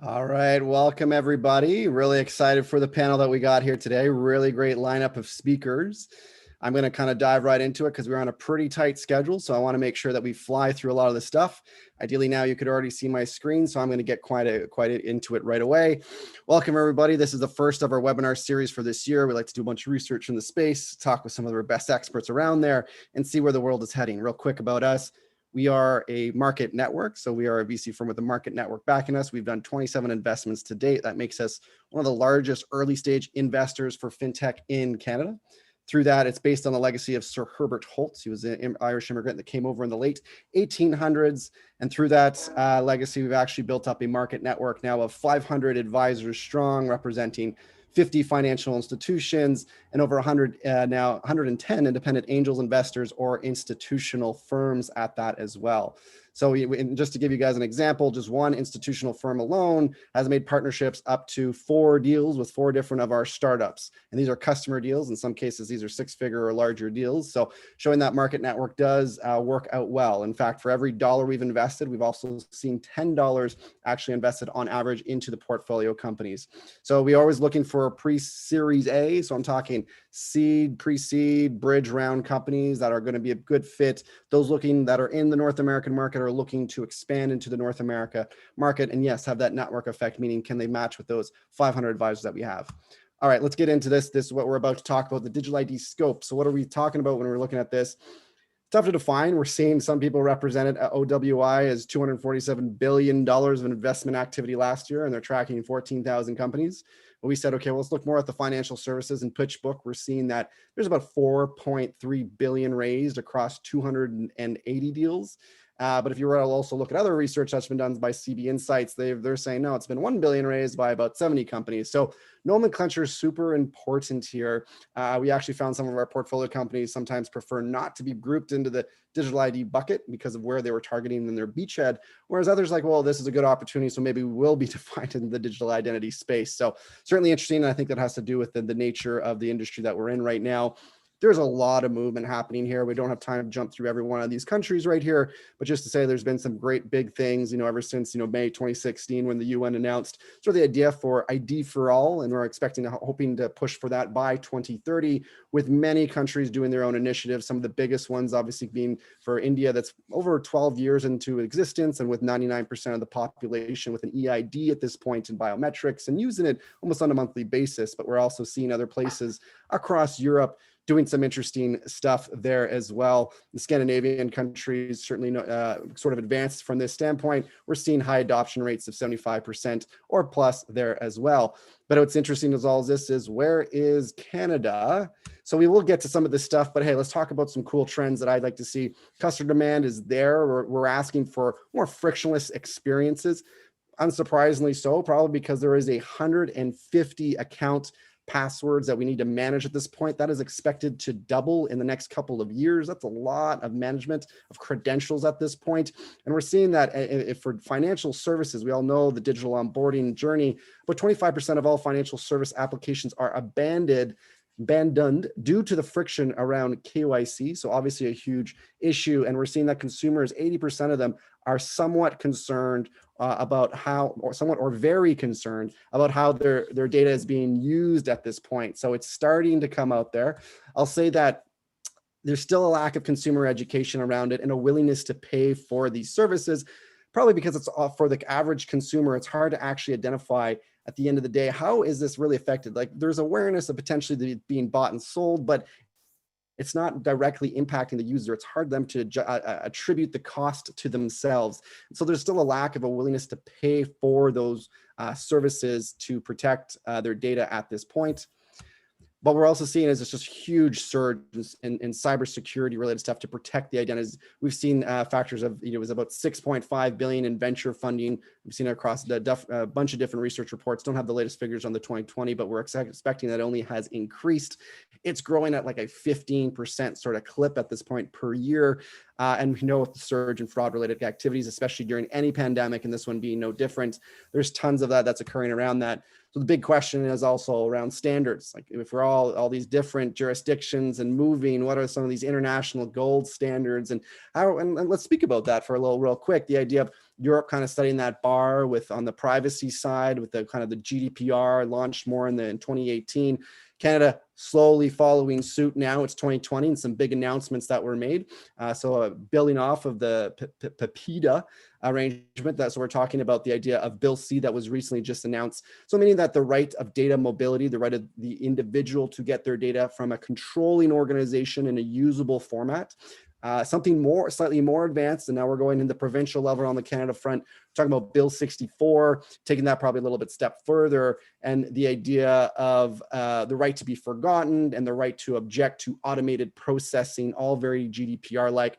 All right, welcome everybody. Really excited for the panel that we got here today. Really great lineup of speakers. I'm going to kind of dive right into it because we're on a pretty tight schedule. So I want to make sure that we fly through a lot of the stuff. Ideally now you could already see my screen, so I'm going to get quite into it right away. Welcome everybody. This is the first of our webinar series for this year. We like to do a bunch of research in the space, talk with some of our best experts around there and see where the world is heading. Real quick about us. We are a market network. So we are a VC firm with a market network backing us. We've done 27 investments to date. That makes us one of the largest early stage investors for FinTech in Canada. Through that, it's based on the legacy of Sir Herbert Holt. He was an Irish immigrant that came over in the late 1800s. And through that legacy, we've actually built up a market network now of 500 advisors strong, representing 50 financial institutions and over 110 independent angels investors or institutional firms at that as well. So just to give you guys an example, just one institutional firm alone has made partnerships up to 4 deals with 4 different of our startups. And these are customer deals. In some cases, these are 6-figure or larger deals. So showing that market network does work out well. In fact, for every dollar we've invested, we've also seen $10 actually invested on average into the portfolio companies. So we're always looking for pre-series A. So I'm talking seed, pre-seed, bridge round companies that are going to be a good fit. Those looking that are in the North American market are looking to expand into the North America market. And yes, have that network effect, meaning can they match with those 500 advisors that we have? All right, let's get into this. This is what we're about to talk about, the digital ID scope. So what are we talking about when we're looking at this? Tough to define. We're seeing some people represented at OWI as $247 billion of investment activity last year, and they're tracking 14,000 companies. But we said, okay, well, let's look more at the financial services and pitch book. We're seeing that there's about 4.3 billion raised across 280 deals. But if you were to also look at other research that's been done by CB Insights, they're saying, no, it's been 1 billion raised by about 70 companies. So nomenclature is super important here. We actually found some of our portfolio companies sometimes prefer not to be grouped into the digital ID bucket because of where they were targeting in their beachhead, whereas others like, well, this is a good opportunity, so maybe we will be defined in the digital identity space. So certainly interesting, and I think that has to do with the nature of the industry that we're in right now. There's a lot of movement happening here. We don't have time to jump through every one of these countries right here, but just to say there's been some great big things, ever since, May 2016, when the UN announced sort of the idea for ID for all, and we're hoping to push for that by 2030, with many countries doing their own initiatives. Some of the biggest ones obviously being for India, that's over 12 years into existence, and with 99% of the population with an EID at this point in biometrics and using it almost on a monthly basis. But we're also seeing other places across Europe doing some interesting stuff there as well. The Scandinavian countries certainly sort of advanced from this standpoint. We're seeing high adoption rates of 75% or plus there as well. But what's interesting as all this is, where is Canada? So we will get to some of this stuff, but hey, let's talk about some cool trends that I'd like to see. Customer demand is there. We're asking for more frictionless experiences. Unsurprisingly so, probably because there is 150 account passwords that we need to manage at this point. That is expected to double in the next couple of years. That's a lot of management of credentials at this point. And we're seeing that if for financial services, we all know the digital onboarding journey, but 25% of all financial service applications are abandoned due to the friction around KYC. So obviously a huge issue. And we're seeing that consumers, 80% of them are somewhat concerned about how, or somewhat or very concerned about how their data is being used at this point. So it's starting to come out there. I'll say that there's still a lack of consumer education around it and a willingness to pay for these services, probably because it's for the average consumer, it's hard to actually identify at the end of the day, how is this really affected? Like there's awareness of potentially being bought and sold, but it's not directly impacting the user. It's hard for them to attribute the cost to themselves. So there's still a lack of a willingness to pay for those services to protect their data at this point. But we're also seeing is just huge surge in cybersecurity related stuff to protect the identities. We've seen factors of, it was about 6.5 billion in venture funding. We've seen it across a bunch of different research reports. Don't have the latest figures on the 2020, but we're expecting that only has increased. It's growing at like a 15% sort of clip at this point per year. And we know with the surge in fraud related activities, especially during any pandemic, and this one being no different, there's tons of that's occurring around that. So the big question is also around standards. Like if we're all these different jurisdictions and moving, what are some of these international gold standards, and how, and let's speak about that for a little real quick. The idea of Europe kind of setting that bar with on the privacy side with the kind of the GDPR launched more in 2018. Canada slowly following suit now. It's 2020 and some big announcements that were made. So building off of the PPIDA arrangement, that's what we're talking about, the idea of Bill C that was recently just announced. So meaning that the right of data mobility, the right of the individual to get their data from a controlling organization in a usable format. Something slightly more advanced, and now we're going in the provincial level on the Canada front. We're talking about Bill 64, taking that probably a little bit step further, and the idea of the right to be forgotten and the right to object to automated processing, all very GDPR-like.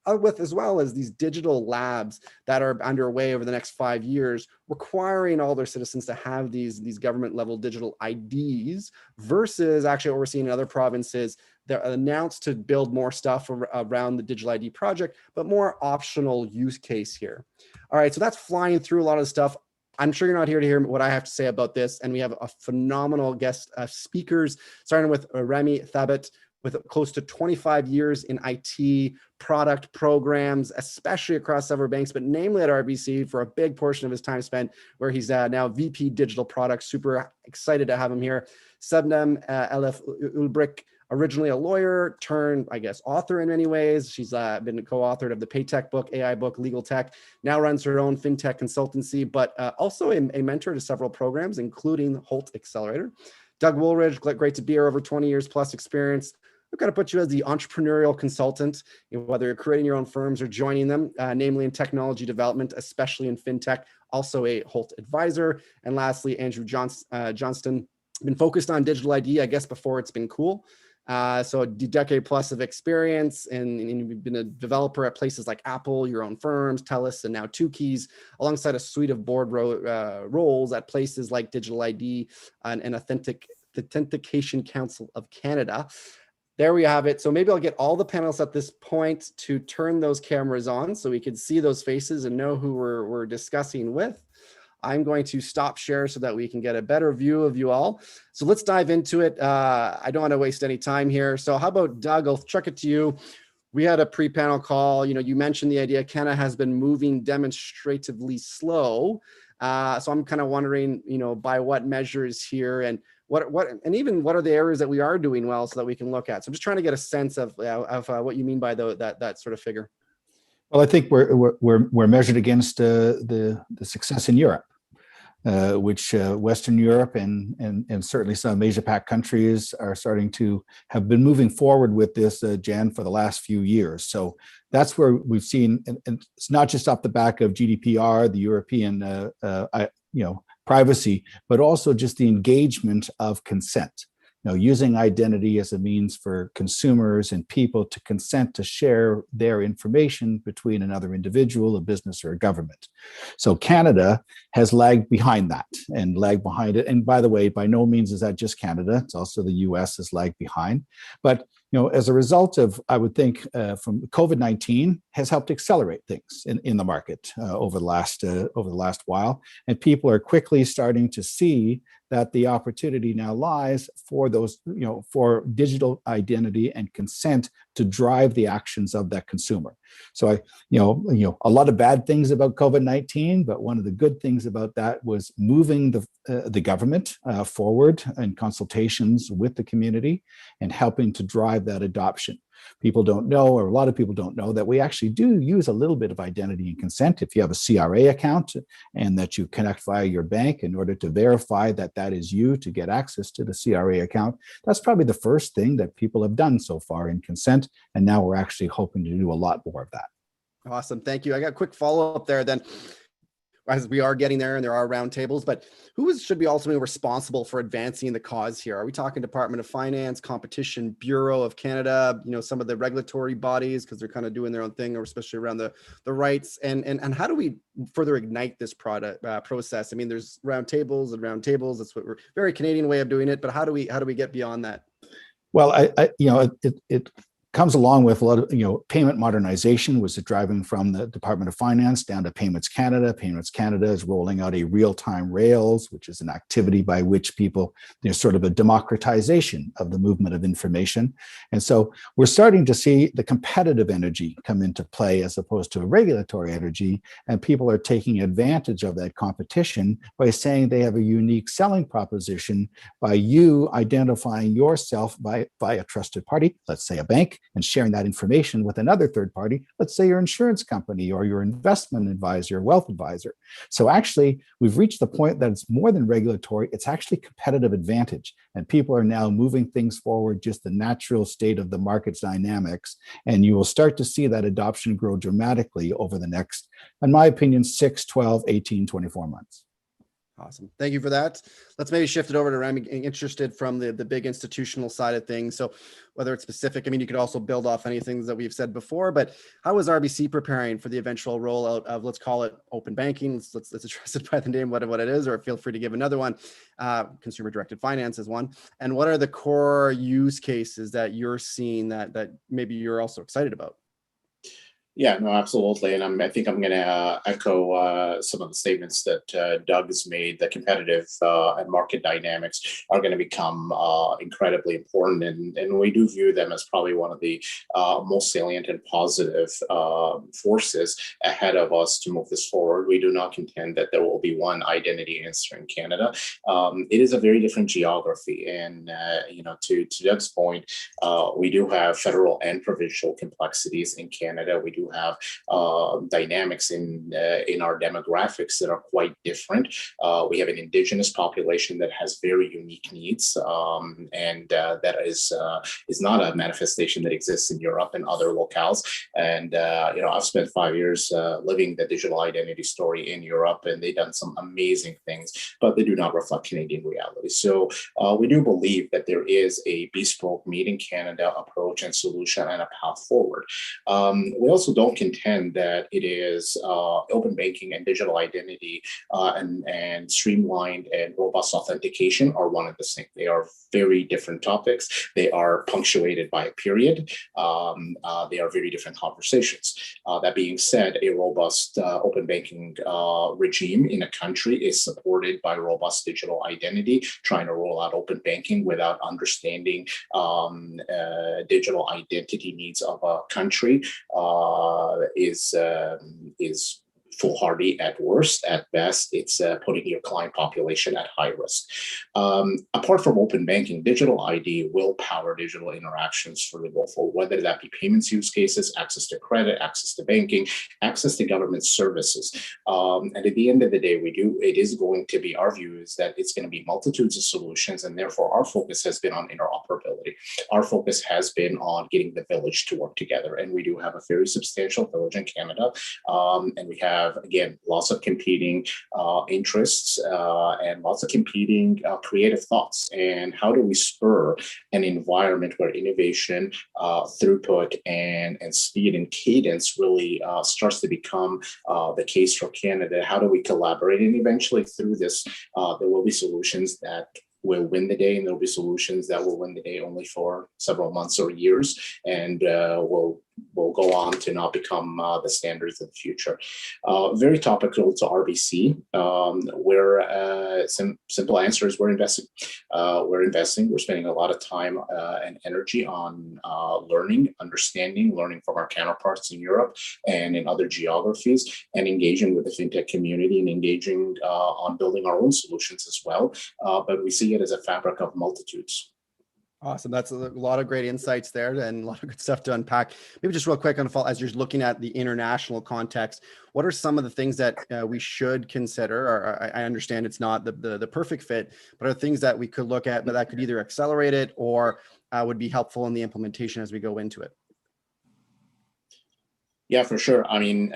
With as well as these digital labs that are underway over the next 5 years, requiring all their citizens to have these government level digital IDs versus actually what we're seeing in other provinces. They're announced to build more stuff around the digital ID project, but more optional use case here. All right, so that's flying through a lot of stuff. I'm sure you're not here to hear what I have to say about this, and we have a phenomenal guest speakers, starting with Rami Thabet, with close to 25 years in IT product programs, especially across several banks, but namely at RBC for a big portion of his time spent, where he's now VP Digital Products. Super excited to have him here. Sebnem, Elif, Ulbrich, originally a lawyer turned, I guess, author in many ways. She's been co-authored of the PayTech book, AI book, LegalTech, now runs her own FinTech consultancy, but also a mentor to several programs, including Holt Accelerator. Doug Woolridge, great to be here, over 20 years plus experience. We've got to put you as the entrepreneurial consultant, whether you're creating your own firms or joining them, namely in technology development, especially in FinTech, also a Holt advisor. And lastly, Andrew Johnston, been focused on digital ID, I guess, before it's been cool. So a decade plus of experience, and you've been a developer at places like Apple, your own firms, TELUS, and now Two Keys, alongside a suite of board roles at places like Digital ID and Authentication Council of Canada. There we have it. So maybe I'll get all the panelists at this point to turn those cameras on so we can see those faces and know who we're discussing with. I'm going to stop share so that we can get a better view of you all. So let's dive into it. I don't want to waste any time here. So how about Doug? I'll chuck it to you. We had a pre-panel call. You mentioned the idea Canada has been moving demonstratively slow. So I'm kind of wondering, by what measures here, and what are the areas that we are doing well so that we can look at. So I'm just trying to get a sense of what you mean by that sort of figure. Well, I think we're measured against the success in Europe, which Western Europe and certainly some Asia Pac countries are starting to have been moving forward with this, Jan, for the last few years. So that's where we've seen, and it's not just off the back of GDPR, the European privacy, but also just the engagement of consent. Using identity as a means for consumers and people to consent to share their information between another individual, a business, or a government. So Canada has lagged behind that and lagged behind it. And by the way, by no means is that just Canada. It's also the US has lagged behind. But as a result of, I would think, from COVID-19 has helped accelerate things in the market over the last while, and people are quickly starting to see that the opportunity now lies for those, for digital identity and consent to drive the actions of that consumer. So a lot of bad things about COVID-19, but one of the good things about that was moving the government forward in consultations with the community and helping to drive that adoption. People don't know, or a lot of people don't know, that we actually do use a little bit of identity and consent if you have a CRA account and that you connect via your bank in order to verify that that is you to get access to the CRA account. That's probably the first thing that people have done so far in consent, and now we're actually hoping to do a lot more of that. Awesome, thank you. I got a quick follow-up there then. As we are getting there and there are roundtables, but who should be ultimately responsible for advancing the cause here? Are we talking Department of Finance, Competition Bureau of Canada, some of the regulatory bodies, because they're kind of doing their own thing, or especially around the rights, and how do we further ignite this process? I mean, there's roundtables and roundtables. That's what we're very Canadian way of doing it, but how do we get beyond that? Well, it comes along with a lot of, payment modernization, was driving from the Department of Finance down to Payments Canada. Payments Canada is rolling out a real-time rails, which is an activity by which people, there's sort of a democratization of the movement of information. And so we're starting to see the competitive energy come into play as opposed to a regulatory energy. And people are taking advantage of that competition by saying they have a unique selling proposition by you identifying yourself by a trusted party, let's say a bank, and sharing that information with another third party, let's say your insurance company or your investment advisor, wealth advisor. So actually, we've reached the point that it's more than regulatory, it's actually competitive advantage. And people are now moving things forward, just the natural state of the market's dynamics. And you will start to see that adoption grow dramatically over the next, in my opinion, 6, 12, 18, 24 months. Awesome. Thank you for that. Let's maybe shift it over to Rami, interested from the big institutional side of things. So whether it's specific, I mean, you could also build off any things that we've said before, but how is RBC preparing for the eventual rollout of, let's call it open banking? Let's address it by the name, what it is, or feel free to give another one. Consumer directed finance is one. And what are the core use cases that you're seeing that maybe you're also excited about? Yeah, no, absolutely. And I think I'm going to echo some of the statements that Doug has made. The competitive and market dynamics are going to become incredibly important. And we do view them as probably one of the most salient and positive forces ahead of us to move this forward. We do not contend that there will be one identity answer in Canada. It is a very different geography. And, to Doug's point, we do have federal and provincial complexities in Canada. We do have dynamics in our demographics that are quite different. We have an Indigenous population that has very unique needs, and that is not a manifestation that exists in Europe and other locales. And I've spent 5 years living the digital identity story in Europe, and they've done some amazing things, but they do not reflect Canadian reality. So we do believe that there is a bespoke made in Canada approach and solution and a path forward. We also don't contend that it is open banking and digital identity and streamlined and robust authentication are one and the same. They are very different topics. They are punctuated by a period. They are very different conversations. That being said, a robust open banking regime in a country is supported by robust digital identity. Trying to roll out open banking without understanding digital identity needs of a country is foolhardy at worst. At best, it's putting your client population at high risk. Apart from open banking, digital ID will power digital interactions for the go forward, whether that be payments use cases, access to credit, access to banking, access to government services. And at the end of the day, it is going to be, our view is that it's going to be multitudes of solutions, and therefore our focus has been on interoperability. Our focus has been on getting the village to work together, and we do have a very substantial village in Canada, and we have, again, lots of competing interests and lots of competing creative thoughts. And how do we spur an environment where innovation, throughput, and speed and cadence really starts to become the case for Canada? How do we collaborate? And eventually through this, there will be solutions that will win the day, and there'll be solutions that will win the day only for several months or years, and will go on to not become the standards of the future. Very topical to RBC, where simple answer is we're investing. We're spending a lot of time and energy on learning from our counterparts in Europe and in other geographies, and engaging with the FinTech community and engaging on building our own solutions as well. But we see it as a fabric of multitudes. Awesome. That's a lot of great insights there and a lot of good stuff to unpack. Maybe just real quick on as you're looking at the international context, what are some of the things that we should consider? Or I understand it's not the perfect fit, but are things that we could look at that could either accelerate it or would be helpful in the implementation as we go into it? Yeah, for sure. I mean,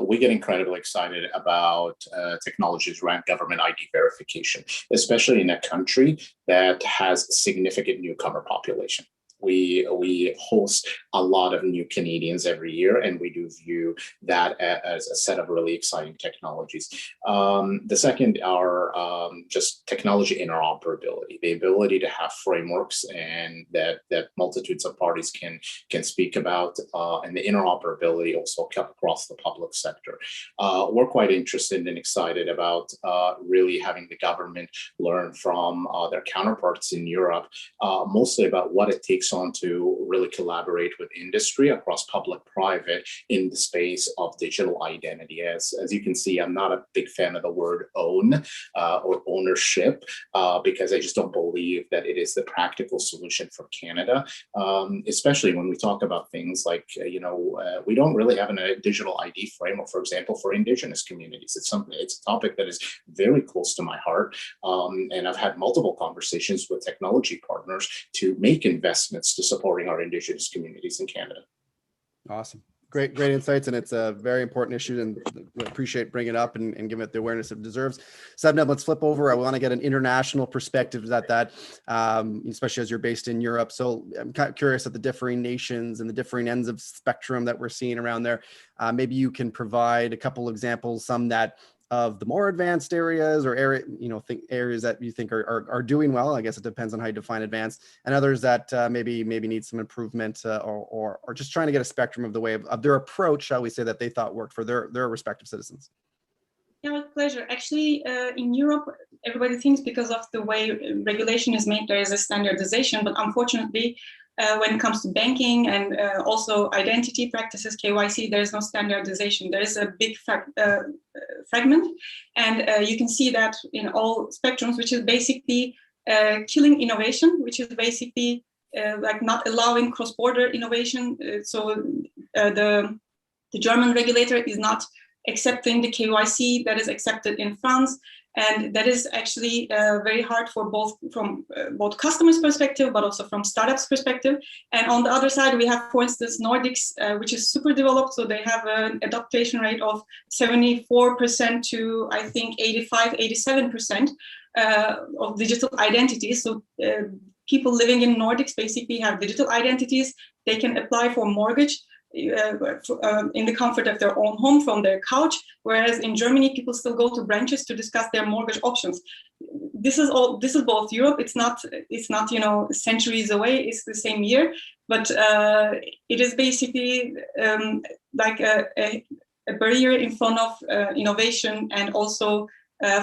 we get incredibly excited about technologies around government ID verification, especially in a country that has a significant newcomer population. we host a lot of new Canadians every year, and we do view that as a set of really exciting technologies. The second are just technology interoperability, the ability to have frameworks and that multitudes of parties can speak about, and the interoperability also across the public sector. We're quite interested and excited about really having the government learn from their counterparts in Europe, mostly about what it takes on to really collaborate with industry across public-private in the space of digital identity. As you can see, I'm not a big fan of the word own or ownership because I just don't believe that it is the practical solution for Canada, especially when we talk about things like, we don't really have a digital ID framework, for example, for Indigenous communities. It's a topic that is very close to my heart. And I've had multiple conversations with technology partners to make investments to supporting our Indigenous communities in Canada. Awesome. Great insights. And it's a very important issue, and we appreciate bringing it up and giving it the awareness it deserves. Sebnem, let's flip over. I want to get an international perspective at that, especially as you're based in Europe. So I'm kind of curious at the differing nations and the differing ends of spectrum that we're seeing around there. Maybe you can provide a couple examples, some that of the more advanced areas or areas that you think are doing well. I guess it depends on how you define advanced, and others that maybe need some improvement or just trying to get a spectrum of the way of their approach, shall we say, that they thought worked for their respective citizens. Yeah, with pleasure. Actually, in Europe, everybody thinks because of the way regulation is made, there is a standardization, but unfortunately, when it comes to banking and also identity practices, KYC, there is no standardization. There is a big fragment, and you can see that in all spectrums, which is basically killing innovation, which is basically like not allowing cross-border innovation. So the German regulator is not accepting the KYC that is accepted in France. And that is actually very hard for from both customers' perspective, but also from startups' perspective. And on the other side, we have, for instance, Nordics, which is super developed. So they have an adaptation rate of 74% to, I think, 85, 87% of digital identities. So people living in Nordics basically have digital identities. They can apply for mortgage in the comfort of their own home from their couch, whereas in Germany people still go to branches to discuss their mortgage options. This is both Europe. It's not centuries away. It's the same year, but it is basically like a barrier in front of innovation and also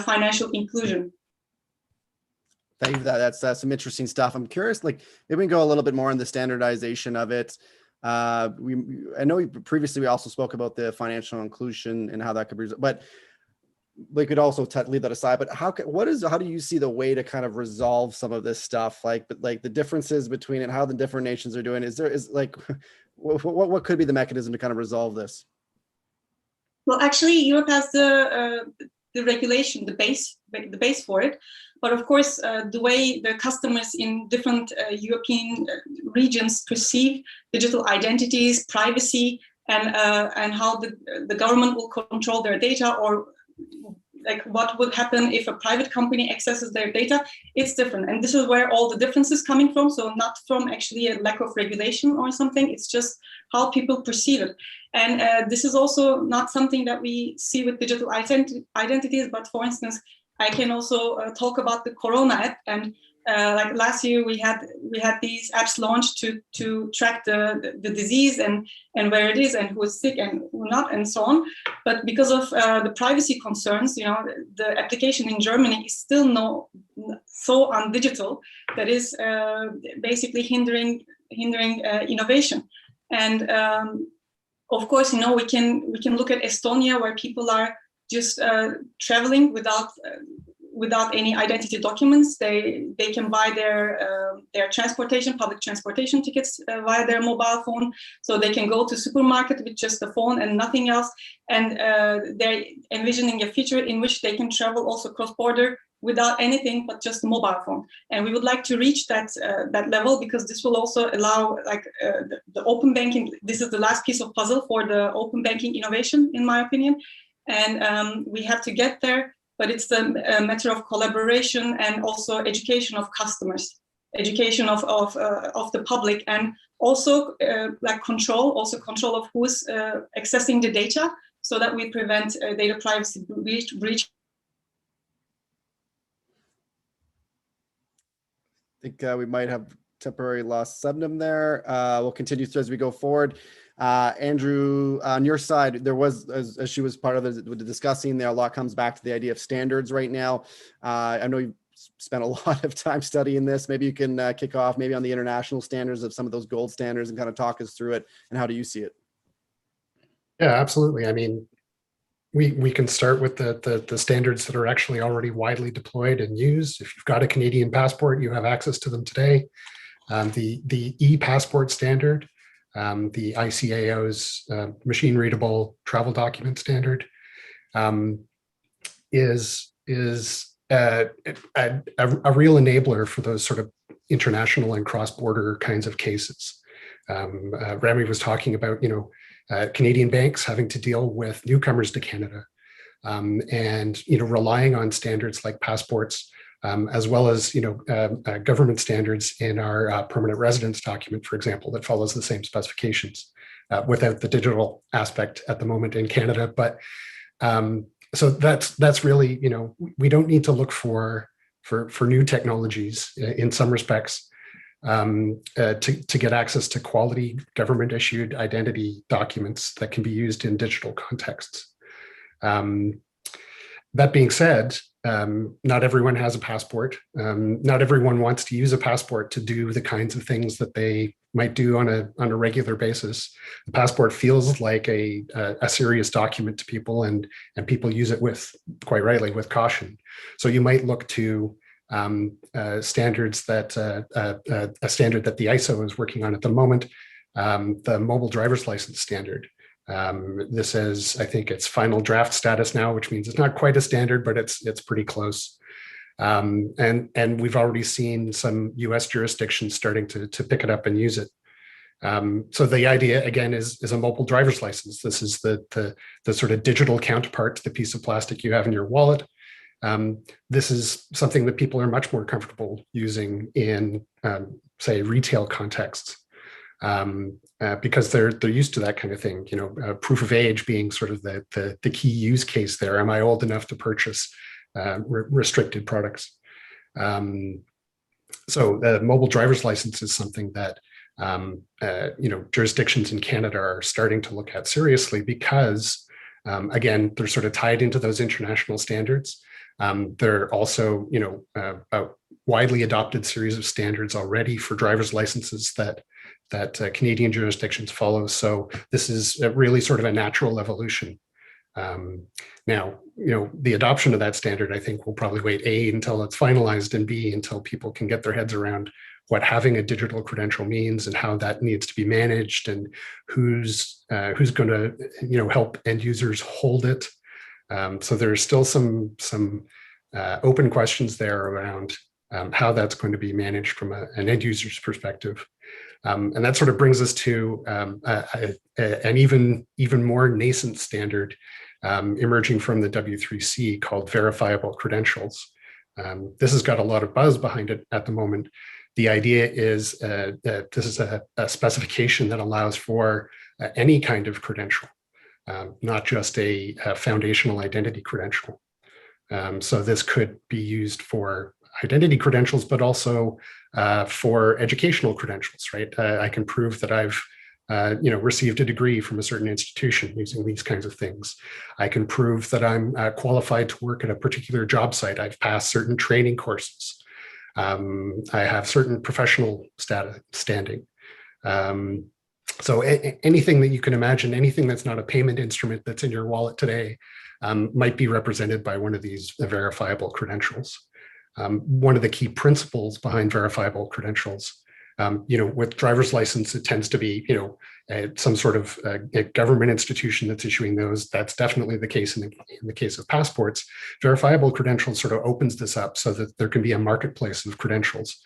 financial inclusion. Thank you for that. That's some interesting stuff. I'm curious, like maybe we can go a little bit more on the standardization of it. I know previously we also spoke about the financial inclusion and how that could be, but we could also leave that aside. But how do you see the way to kind of resolve some of this stuff, like the differences between it, how the different nations are doing? What could be the mechanism to kind of resolve this? Well, actually, Europe has the regulation, the base for it. But of course, the way the customers in different European regions perceive digital identities, privacy, and how the government will control their data, or like what would happen if a private company accesses their data, it's different. And this is where all the difference is coming from. So not from actually a lack of regulation or something, it's just how people perceive it. And this is also not something that we see with digital identities, but for instance, I can also talk about the Corona app, and like last year we had these apps launched to track the disease and where it is and who is sick and who not and so on. But because of the privacy concerns, the application in Germany is still so undigital that is basically hindering innovation. And of course, we can look at Estonia, where people are just traveling without any identity documents. They can buy their public transportation tickets via their mobile phone. So they can go to supermarket with just the phone and nothing else. And they're envisioning a future in which they can travel also cross-border without anything but just a mobile phone. And we would like to reach that level, because this will also allow the open banking. This is the last piece of puzzle for the open banking innovation, in my opinion. And we have to get there, but it's a matter of collaboration and also education of customers. education of the public, and also like control of who's accessing the data, so that we prevent data privacy breach. I think we might have temporarily lost Sebnem there. We'll continue as we go forward. Andrew, on your side, there was, as she was part of the discussing there, a lot comes back to the idea of standards right now. I know you've spent a lot of time studying this. Maybe you can kick off maybe on the international standards of some of those gold standards and kind of talk us through it, and how do you see it? Yeah, absolutely. I mean, we can start with the standards that are actually already widely deployed and used. If you've got a Canadian passport, you have access to them today. The e-passport standard, the ICAO's machine readable travel document standard, is a real enabler for those sort of international and cross-border kinds of cases. Rami was talking about, Canadian banks having to deal with newcomers to Canada, and relying on standards like passports, as well as government standards in our permanent residence document, for example, that follows the same specifications, without the digital aspect at the moment in Canada. But so that's really, we don't need to look for new technologies in some respects to get access to quality government issued identity documents that can be used in digital contexts. That being said, not everyone has a passport. Not everyone wants to use a passport to do the kinds of things that they might do on a regular basis. The passport feels like a serious document to people, and people use it quite rightly, with caution. So you might look to standards that a standard that the ISO is working on at the moment, the mobile driver's license standard. This is, I think, its final draft status now, which means it's not quite a standard, but it's pretty close. And we've already seen some US jurisdictions starting to pick it up and use it. So the idea, again, is a mobile driver's license. This is the sort of digital counterpart to the piece of plastic you have in your wallet. This is something that people are much more comfortable using in, say, retail contexts, because they're used to that kind of thing. Proof of age being sort of the key use case there. Am I old enough to purchase restricted products? So the mobile driver's license is something that jurisdictions in Canada are starting to look at seriously, because again, they're sort of tied into those international standards. There are also, a widely adopted series of standards already for driver's licenses that Canadian jurisdictions follow. So this is really sort of a natural evolution. Now, the adoption of that standard, I think, will probably wait A, until it's finalized, and B, until people can get their heads around what having a digital credential means and how that needs to be managed, and who's going to help end users hold it. So there's still some open questions there around how that's going to be managed from an end user's perspective. And that sort of brings us to an even more nascent standard emerging from the W3C called verifiable credentials. This has got a lot of buzz behind it at the moment. The idea is that this is a specification that allows for any kind of credential, not just a foundational identity credential. So this could be used for identity credentials, but also for educational credentials, right? I can prove that I've received a degree from a certain institution using these kinds of things. I can prove that I'm qualified to work at a particular job site. I've passed certain training courses. I have certain professional standing. So anything that you can imagine, anything that's not a payment instrument that's in your wallet today, might be represented by one of these verifiable credentials. One of the key principles behind verifiable credentials, with driver's license, it tends to be, some sort of a government institution that's issuing those. That's definitely the case in the case of passports. Verifiable credentials sort of opens this up so that there can be a marketplace of credentials.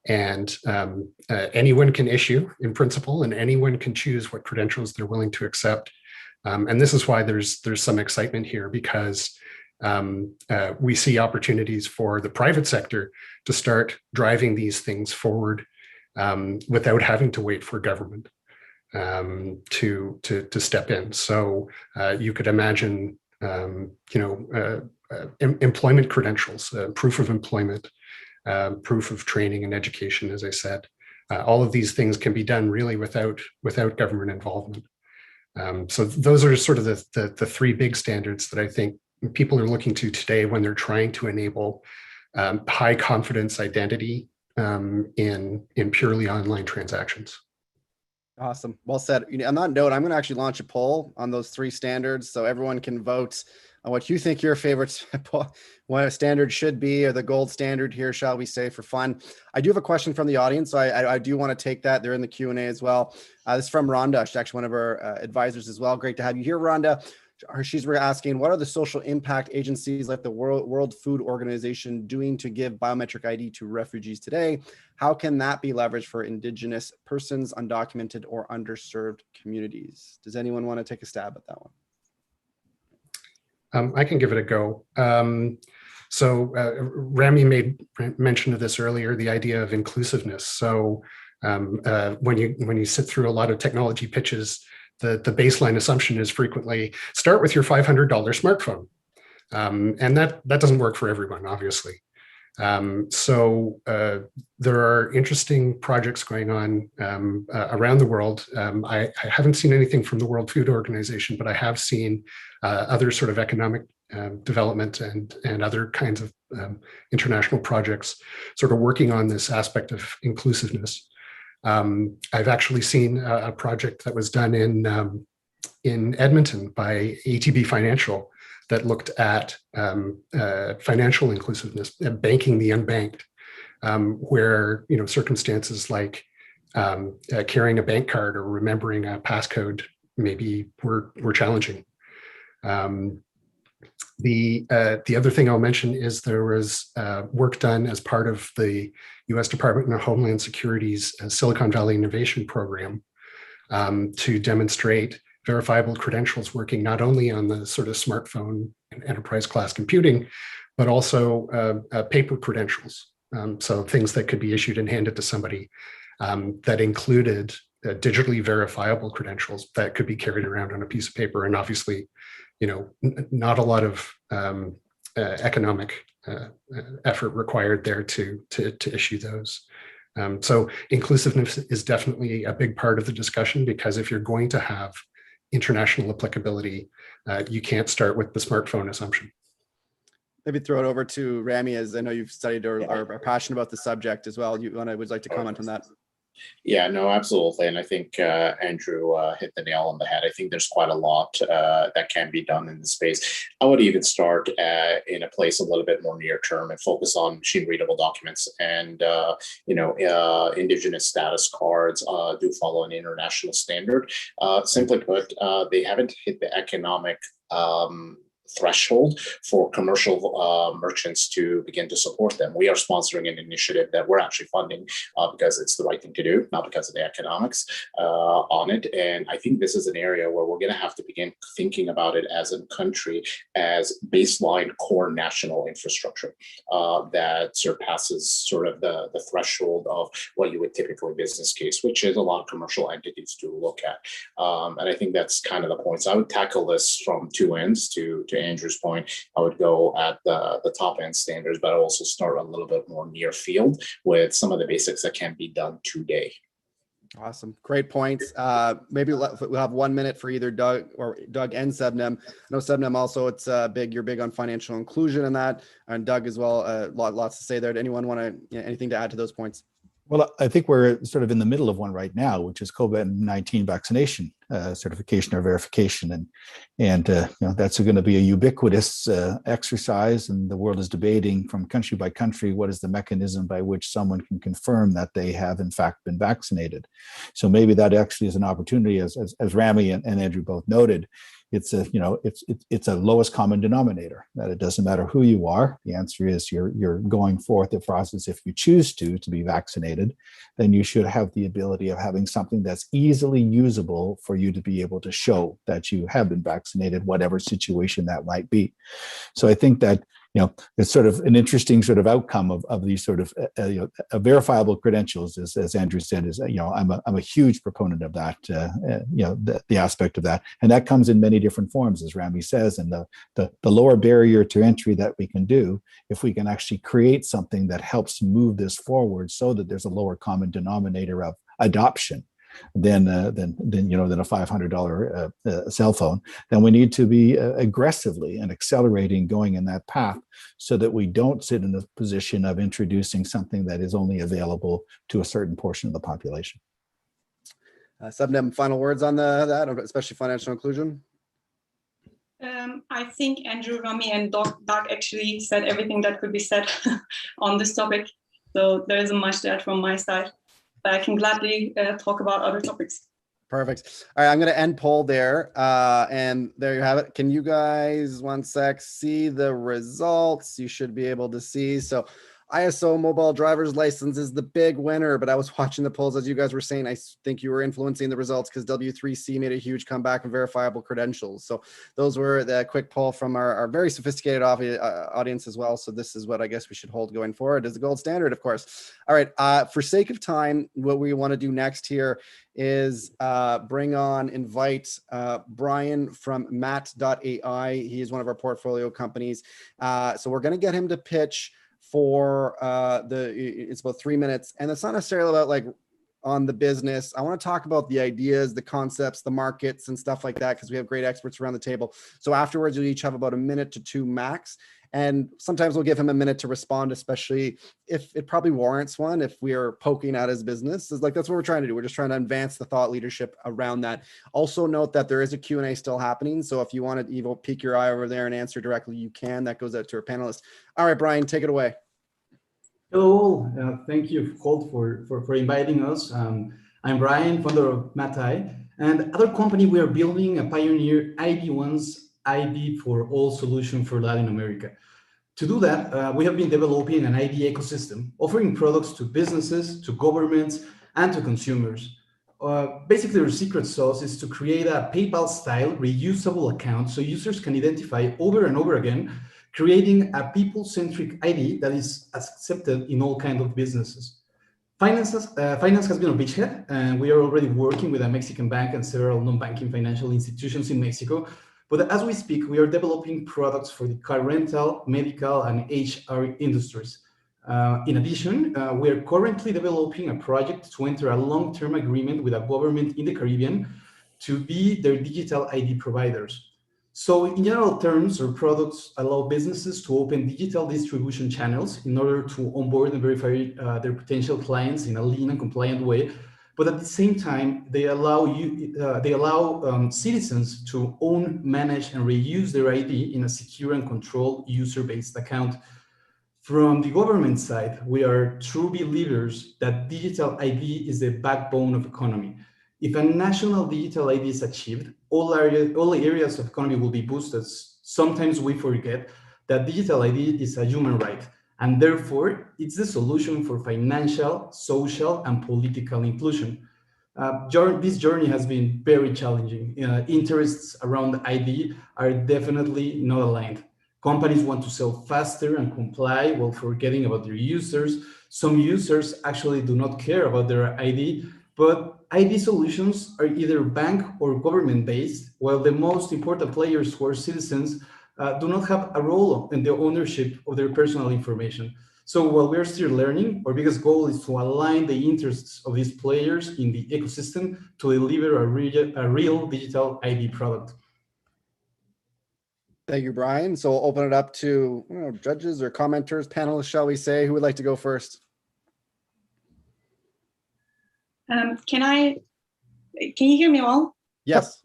And anyone can issue in principle, and anyone can choose what credentials they're willing to accept. And this is why there's some excitement here, because we see opportunities for the private sector to start driving these things forward without having to wait for government to step in. So you could imagine, employment credentials, proof of employment, proof of training and education, as I said. All of these things can be done really without government involvement. So those are sort of the three big standards that I think people are looking to today when they're trying to enable high confidence identity in purely online transactions. Awesome. Well said. On that note, I'm going to actually launch a poll on those three standards so everyone can vote on what you think your favorite what a standard should be, or the gold standard here, shall we say, for fun. I do have a question from the audience, so I do want to take that. They're in the Q&A as well. This is from Rhonda. She's actually one of our advisors as well. Great to have you here, Rhonda. She's asking, what are the social impact agencies like the World Food Organization doing to give biometric ID to refugees today? How can that be leveraged for Indigenous persons, undocumented or underserved communities? Does anyone want to take a stab at that one? I can give it a go. Rami made mention of this earlier, the idea of inclusiveness. So when you sit through a lot of technology pitches, the baseline assumption is frequently start with your $500 smartphone. And that doesn't work for everyone, obviously. There are interesting projects going on around the world. I haven't seen anything from the World Food Organization, but I have seen other sort of economic development and other kinds of international projects sort of working on this aspect of inclusiveness. I've actually seen a project that was done in Edmonton by ATB Financial that looked at financial inclusiveness, banking the unbanked, where circumstances like carrying a bank card or remembering a passcode maybe were challenging. The other thing I'll mention is there was work done as part of the U.S. Department of Homeland Security's Silicon Valley Innovation Program to demonstrate verifiable credentials working not only on the sort of smartphone and enterprise class computing, but also paper credentials. So things that could be issued and handed to somebody that included digitally verifiable credentials that could be carried around on a piece of paper. And obviously, not a lot of economic effort required there to issue those. So inclusiveness is definitely a big part of the discussion, because if you're going to have international applicability, you can't start with the smartphone assumption. Maybe throw it over to Rami, as I know you've studied or are passionate about the subject as well. Would like to comment on that? Yeah, no, absolutely. And I think Andrew hit the nail on the head. I think there's quite a lot that can be done in the space. I would even start in a place a little bit more near term and focus on machine readable documents. And, Indigenous status cards do follow an international standard. Simply put, they haven't hit the economic threshold for commercial merchants to begin to support them. We are sponsoring an initiative that we're actually funding because it's the right thing to do, not because of the economics on it. And I think this is an area where we're going to have to begin thinking about it as a country as baseline core national infrastructure that surpasses sort of the threshold of what you would typically business case, which is a lot of commercial entities to look at. And I think that's kind of the point. So I would tackle this from two ends. To Andrew's point, I would go at the top end standards, but I also start a little bit more near field with some of the basics that can be done today. Awesome. Great points. Maybe we'll have 1 minute for either Doug and Sebnem. I know Sebnem also, it's big. You're big on financial inclusion and that, and Doug as well. Lots to say there. Anyone want to, anything to add to those points? Well, I think we're sort of in the middle of one right now, which is COVID-19 vaccination certification or verification, and that's going to be a ubiquitous exercise, and the world is debating from country by country what is the mechanism by which someone can confirm that they have in fact been vaccinated. So maybe that actually is an opportunity, as Rami and Andrew both noted. It's a lowest common denominator, that it doesn't matter who you are. The answer is you're going forth the process. If you choose to be vaccinated, then you should have the ability of having something that's easily usable for for you to be able to show that you have been vaccinated, whatever situation that might be. So I think that, it's sort of an interesting sort of outcome of these sort of verifiable credentials, as Andrew said, is, I'm a huge proponent of that, the aspect of that. And that comes in many different forms, as Rami says, and the lower barrier to entry that we can do, if we can actually create something that helps move this forward so that there's a lower common denominator of adoption than a $500 cell phone, then we need to be aggressively and accelerating going in that path so that we don't sit in the position of introducing something that is only available to a certain portion of the population. Sebnem, final words on that, especially financial inclusion? I think Andrew, Rami, and Doug actually said everything that could be said on this topic. So there isn't much to add from my side. But I can gladly talk about other topics. Perfect. All right, I'm going to end poll there. And there you have it. Can you guys, one sec, see the results? You should be able to see. So ISO mobile driver's license is the big winner, but I was watching the polls as you guys were saying. I think you were influencing the results because W3C made a huge comeback in verifiable credentials. So those were the quick poll from our very sophisticated audience as well. So this is what I guess we should hold going forward as the gold standard, of course. All right, for sake of time, what we want to do next here is invite Brian from Mat.ai. He is one of our portfolio companies. So we're going to get him to pitch for it's about 3 minutes, and it's not necessarily about like on the business. I want to talk about the ideas, the concepts, the markets and stuff like that, because we have great experts around the table. So afterwards, you'll each have about 1 minute to 2 max. And sometimes we'll give him a minute to respond, especially if it probably warrants one, if we are poking at his business. It's like, that's what we're trying to do. We're just trying to advance the thought leadership around that. Also note that there is a Q&A still happening. So if you want to even peek your eye over there and answer directly, you can. That goes out to our panelists. All right, Brian, take it away. Hello, thank you, Holt, for inviting us. I'm Brian, founder of Maatai, and other company we are building a pioneer ID1's ID for all solution for Latin America. To do that, we have been developing an ID ecosystem, offering products to businesses, to governments, and to consumers. Basically, our secret sauce is to create a PayPal-style reusable account so users can identify over and over again, creating a people-centric ID that is accepted in all kinds of businesses. Finance has been a beachhead, and we are already working with a Mexican bank and several non-banking financial institutions in Mexico. But as we speak, we are developing products for the car rental, medical, and HR industries. In addition, we are currently developing a project to enter a long-term agreement with a government in the Caribbean to be their digital ID providers. So in general terms, our products allow businesses to open digital distribution channels in order to onboard and verify their potential clients in a lean and compliant way. But at the same time, they allow citizens to own, manage, and reuse their ID in a secure and controlled user-based account. From the government side, we are true believers that digital ID is the backbone of economy. If a national digital ID is achieved, all areas of economy will be boosted. Sometimes we forget that digital ID is a human right, and therefore it's the solution for financial, social, and political inclusion. This journey has been very challenging. Interests around ID are definitely not aligned. Companies want to sell faster and comply while forgetting about their users. Some users actually do not care about their ID, but ID solutions are either bank or government-based, while the most important players who are citizens do not have a role in the ownership of their personal information. So while we're still learning, our biggest goal is to align the interests of these players in the ecosystem to deliver a real digital ID product. Thank you, Brian. So we'll open it up to judges or commenters, panelists, shall we say. Who would like to go first? Can you hear me all? Yes.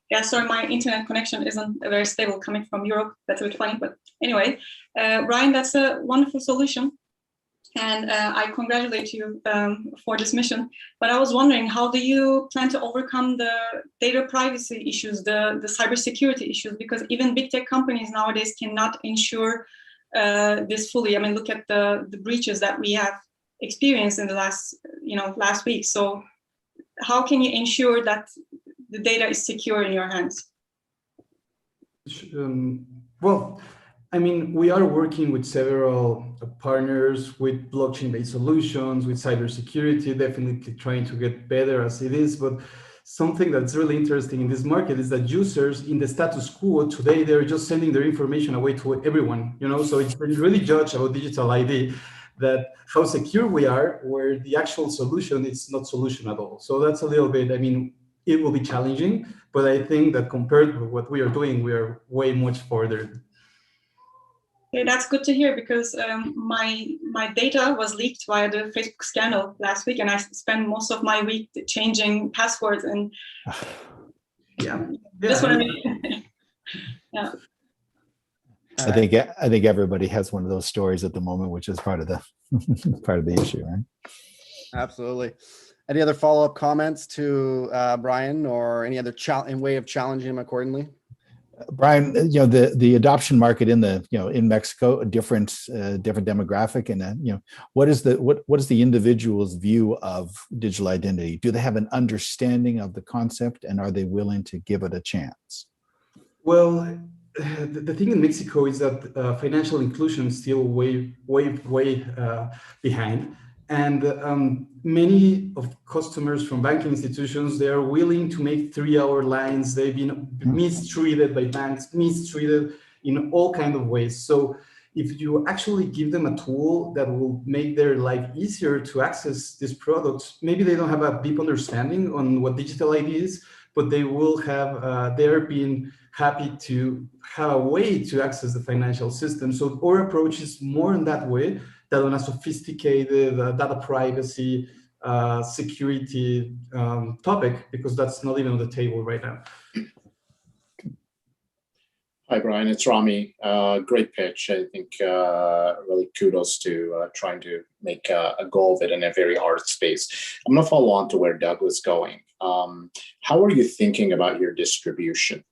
Yeah, sorry, my internet connection isn't very stable coming from Europe. That's a bit funny, but anyway, Brian, that's a wonderful solution. And I congratulate you for this mission. But I was wondering, how do you plan to overcome the data privacy issues, the cybersecurity issues? Because even big tech companies nowadays cannot ensure this fully. I mean, look at the breaches that we have experienced in the last week. So how can you ensure that the data is secure in your hands? Well, I mean, we are working with several partners with blockchain-based solutions, with cybersecurity, definitely trying to get better as it is. But something that's really interesting in this market is that users in the status quo today, they're just sending their information away to everyone, you know, so it's been really judged about digital ID that how secure we are, where the actual solution is not solution at all. So that's a little bit, I mean, it will be challenging, but I think that compared to what we are doing, we are way much further. Okay, that's good to hear, because my data was leaked via the Facebook scandal last week, and I spent most of my week changing passwords and that's what I mean. Yeah. I think everybody has one of those stories at the moment, which is part of the issue, right? Absolutely. Any other follow-up comments to Brian, or any other way of challenging him accordingly? Brian, you know, the adoption market in Mexico, a different demographic, and what is the individual's view of digital identity? Do they have an understanding of the concept, and are they willing to give it a chance? Well, the thing in Mexico is that financial inclusion is still way behind. And many of customers from banking institutions, they are willing to make 3-hour lines. They've been mistreated by banks, mistreated in all kinds of ways. So if you actually give them a tool that will make their life easier to access these products, maybe they don't have a deep understanding on what digital ID is, but they will have, they're being happy to have a way to access the financial system. So our approach is more in that way, than on a sophisticated data privacy, security topic, because that's not even on the table right now. Hi, Brian, it's Rami. Great pitch. I think really kudos to trying to make a go of it in a very hard space. I'm going to follow on to where Doug was going. How are you thinking about your distribution?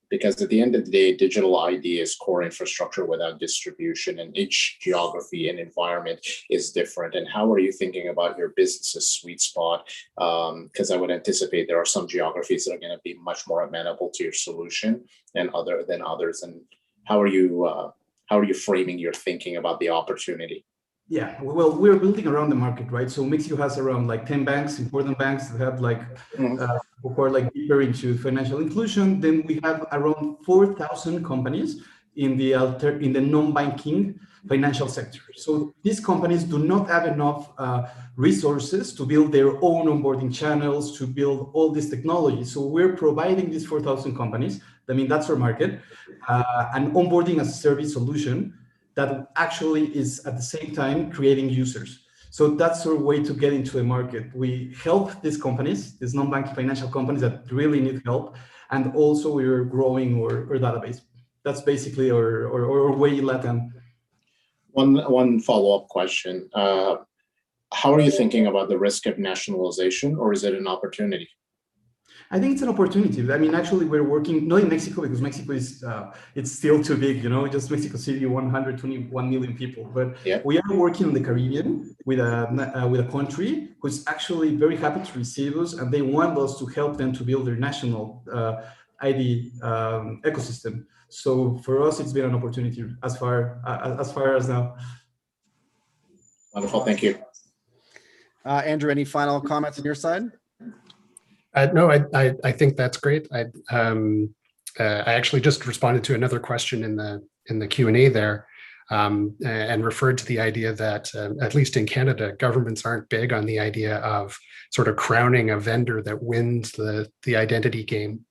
Because at the end of the day, digital ID is core infrastructure without distribution, and each geography and environment is different. And how are you thinking about your business's sweet spot? Because I would anticipate there are some geographies that are going to be much more amenable to your solution than others. And how are you framing your thinking about the opportunity? Yeah, well, we're building around the market, right? So Mexico has around like 10 banks, important banks that have like, who are like deeper into financial inclusion. Then we have around 4,000 companies in the non-banking financial sector. So these companies do not have enough resources to build their own onboarding channels, to build all this technology. So we're providing these 4,000 companies, I mean, that's our market, an onboarding as a service solution that actually is at the same time creating users. So that's our way to get into the market. We help these companies, these non-banking financial companies that really need help. And also we're growing our database. That's basically our way in Latin. One follow-up question. How are you thinking about the risk of nationalization, or is it an opportunity? I think it's an opportunity. I mean, actually, we're working, not in Mexico, because Mexico is, it's still too big, just Mexico City, 121 million people. But we are working in the Caribbean with a country who's actually very happy to receive us, and they want us to help them to build their national ID ecosystem. So for us, it's been an opportunity as far as now. Wonderful, thank you. Andrew, any final comments on your side? No, I think that's great. I actually just responded to another question in the Q&A there, and referred to the idea that at least in Canada, governments aren't big on the idea of sort of crowning a vendor that wins the identity game.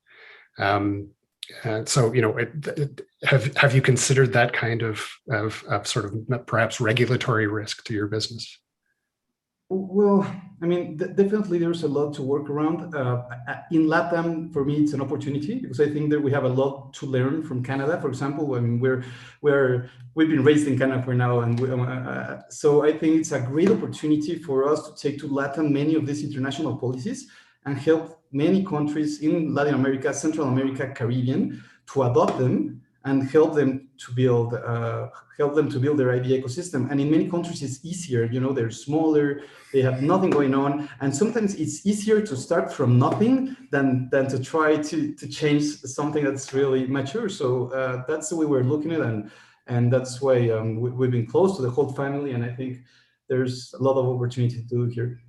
So have you considered that kind of sort of perhaps regulatory risk to your business? Well, I mean, definitely there's a lot to work around. In LATAM, for me, it's an opportunity, because I think that we have a lot to learn from Canada. For example, I mean, we've been raised in Canada for now, and so I think it's a great opportunity for us to take to LATAM many of these international policies and help many countries in Latin America, Central America, Caribbean to adopt them and help them to build, help them to build their ID ecosystem. And in many countries, it's easier. They're smaller, they have nothing going on, and sometimes it's easier to start from nothing than to try to change something that's really mature. So that's the way we're looking at it, and that's why we've been close to the Holt family, and I think there's a lot of opportunity to do here.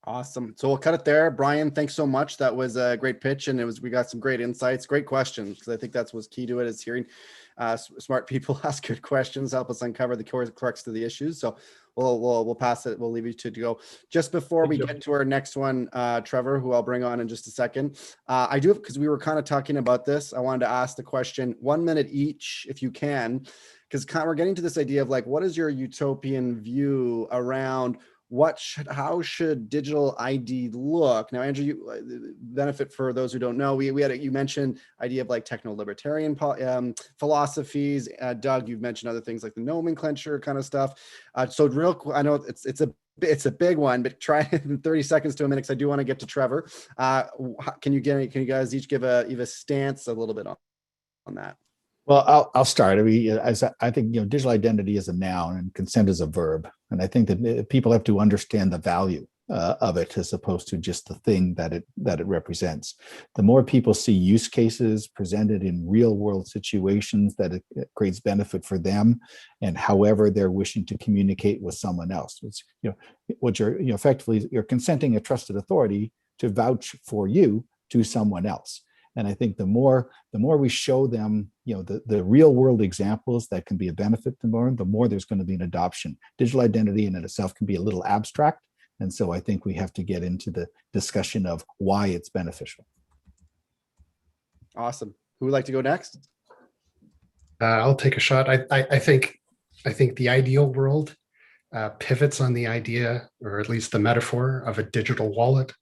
Awesome. So we'll cut it there. Brian, thanks so much. That was a great pitch, and we got some great insights, great questions, because I think that's what's key to it, is hearing smart people ask good questions, help us uncover the crux of the issues. So we'll pass it. We'll leave you to go. Just before we get to our next one, Trevor, who I'll bring on in just a second, I do, because we were kind of talking about this, I wanted to ask the question, 1 minute each, if you can, because we're getting to this idea of like, what is your utopian view around how should digital ID look? Now, Andrew, you benefit for those who don't know. You mentioned idea of like techno-libertarian philosophies. Doug, you've mentioned other things like the nomenclature kind of stuff. So I know it's a big one, but try in 30 seconds to a minute, because I do want to get to Trevor. Can you guys each give a stance a little bit on that? Well, I'll start. I think digital identity is a noun and consent is a verb, and I think that people have to understand the value of it as opposed to just the thing that it represents. The more people see use cases presented in real world situations, that it creates benefit for them, and however they're wishing to communicate with someone else. It's what you're effectively you're consenting a trusted authority to vouch for you to someone else. And I think the more we show them, the real world examples that can be a benefit to them, the more there's going to be an adoption. Digital identity in itself can be a little abstract. And so I think we have to get into the discussion of why it's beneficial. Awesome. Who would like to go next? I'll take a shot. I think the ideal world pivots on the idea, or at least the metaphor, of a digital wallet.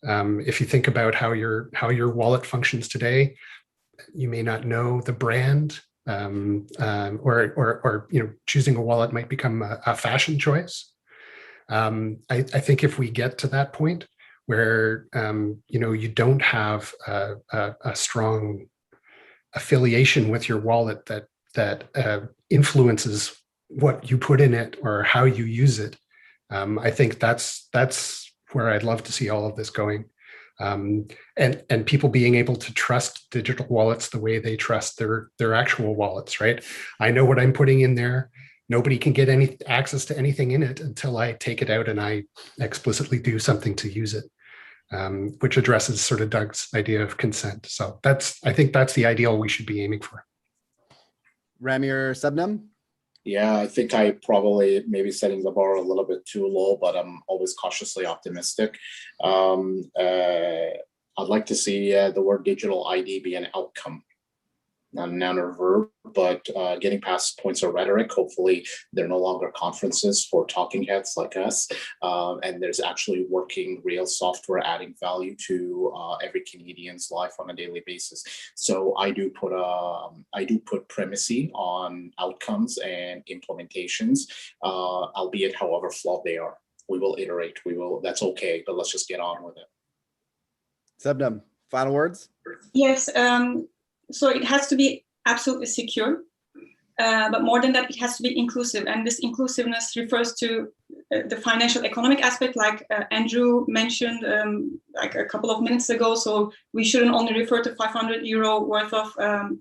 If you think about how your wallet functions today, you may not know the brand, or choosing a wallet might become a fashion choice. I think if we get to that point where you don't have a strong affiliation with your wallet that influences what you put in it or how you use it, I think that's where I'd love to see all of this going, and people being able to trust digital wallets the way they trust their actual wallets. Right? I know what I'm putting in there. Nobody can get any access to anything in it until I take it out and I explicitly do something to use it, which addresses sort of Doug's idea of consent. So I think that's the ideal we should be aiming for. Rami or Sebnem? Yeah, I think I probably maybe setting the bar a little bit too low, but I'm always cautiously optimistic. I'd like to see the word digital ID be an outcome, not a noun or verb, but getting past points of rhetoric. Hopefully they're no longer conferences for talking heads like us, and there's actually working real software adding value to every Canadian's life on a daily basis. So I do put primacy on outcomes and implementations, albeit however flawed they are. We will iterate, that's okay, but let's just get on with it. Sebnem, final words? Yes. So it has to be absolutely secure, but more than that, it has to be inclusive. And this inclusiveness refers to the financial economic aspect, like Andrew mentioned like a couple of minutes ago. So we shouldn't only refer to €500 worth of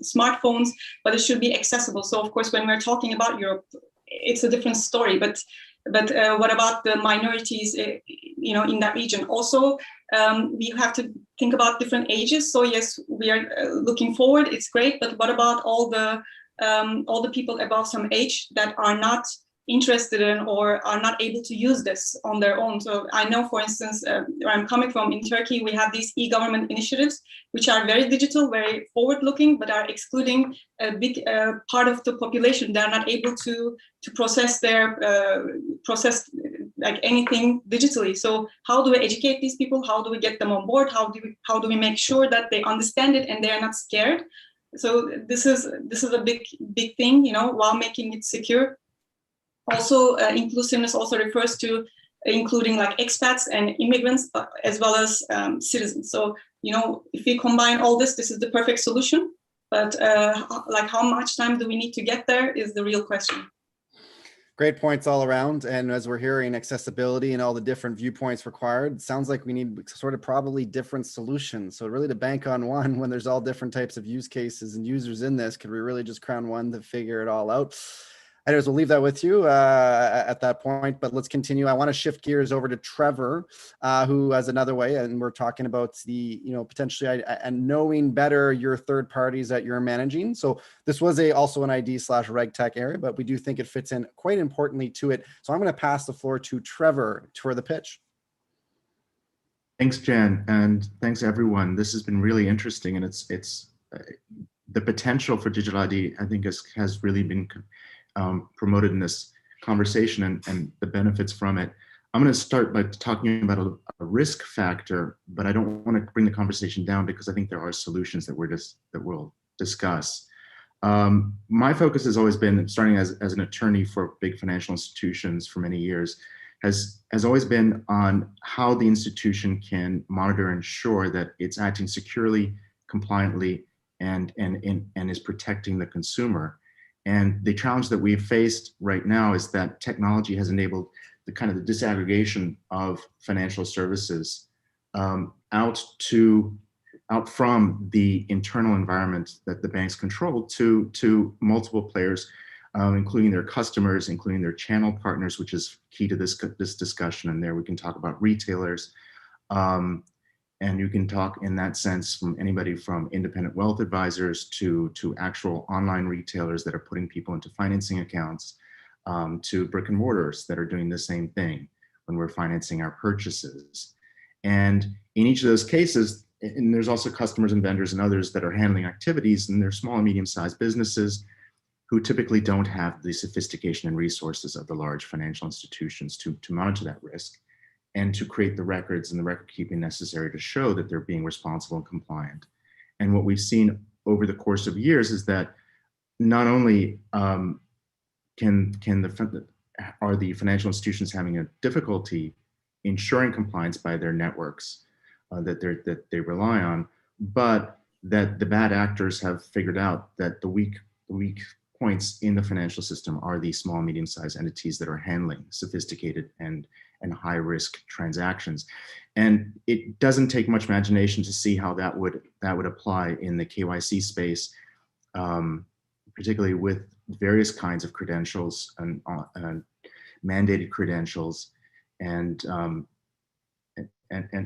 smartphones, but it should be accessible. So of course, when we're talking about Europe, it's a different story. But what about the minorities, in that region? Also, we have to think about different ages. So yes, we are looking forward. It's great, but what about all the people above some age that are not interested in or are not able to use this on their own? So I know, for instance, where I'm coming from in Turkey, we have these e-government initiatives, which are very digital, very forward-looking, but are excluding a big part of the population. They are not able to process like anything digitally. So how do we educate these people? How do we get them on board? How do we make sure that they understand it and they are not scared? So this is a big thing, while making it secure. Also, inclusiveness also refers to including like expats and immigrants, as well as citizens. So, if we combine all this is the perfect solution. But like how much time do we need to get there is the real question. Great points all around. And as we're hearing accessibility and all the different viewpoints required, it sounds like we need sort of probably different solutions. So really to bank on one when there's all different types of use cases and users in this, could we really just crown one to figure it all out? Anyways, we'll leave that with you at that point, but let's continue. I want to shift gears over to Trevor, who has another way, and we're talking about the, potentially and knowing better your third parties that you're managing. So this was also an ID/RegTech area, but we do think it fits in quite importantly to it. So I'm going to pass the floor to Trevor for the pitch. Thanks, Jen, and thanks everyone. This has been really interesting, and it's the potential for digital ID, I think, has really been promoted in this conversation and the benefits from it. I'm going to start by talking about a risk factor, but I don't want to bring the conversation down because I think there are solutions that we'll discuss. My focus has always been, starting as an attorney for big financial institutions for many years, has always been on how the institution can monitor and ensure that it's acting securely, compliantly, and is protecting the consumer. And the challenge that we've faced right now is that technology has enabled the kind of the disaggregation of financial services out from the internal environment that the banks control to multiple players, including their customers, including their channel partners, which is key to this discussion. And there we can talk about retailers. And you can talk in that sense from anybody from independent wealth advisors to actual online retailers that are putting people into financing accounts, to brick and mortars that are doing the same thing when we're financing our purchases. And in each of those cases, and there's also customers and vendors and others that are handling activities, and they're small and medium-sized businesses who typically don't have the sophistication and resources of the large financial institutions to monitor that risk and to create the records and the record keeping necessary to show that they're being responsible and compliant. And what we've seen over the course of years is that not only are the financial institutions having a difficulty ensuring compliance by their networks that they rely on, but that the bad actors have figured out that the weak points in the financial system are these small, medium-sized entities that are handling sophisticated and high-risk transactions. And it doesn't take much imagination to see how that would apply in the KYC space, particularly with various kinds of credentials and mandated credentials and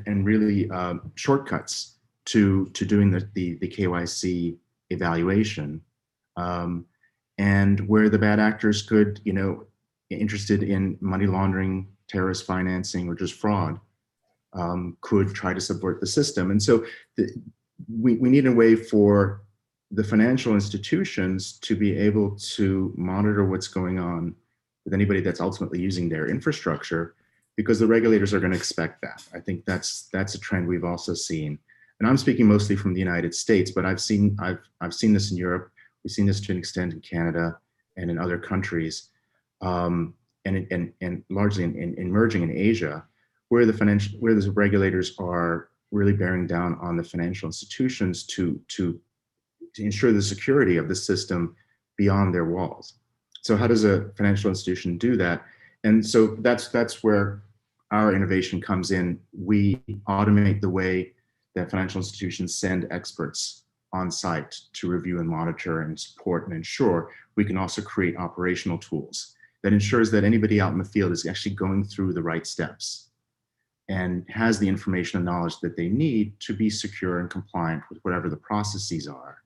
really shortcuts to doing the KYC evaluation, and where the bad actors could, interested in money laundering, terrorist financing, or just fraud, could try to subvert the system. And so we need a way for the financial institutions to be able to monitor what's going on with anybody that's ultimately using their infrastructure, because the regulators are going to expect that. I think that's a trend we've also seen. And I'm speaking mostly from the United States, but I've seen this in Europe. We've seen this to an extent in Canada and in other countries, and largely in emerging in Asia, where the regulators are really bearing down on the financial institutions to ensure the security of the system beyond their walls. So how does a financial institution do that? And so that's where our innovation comes in. We automate the way that financial institutions send experts on site to review and monitor and support and ensure. We can also create operational tools that ensures that anybody out in the field is actually going through the right steps and has the information and knowledge that they need to be secure and compliant with whatever the processes are,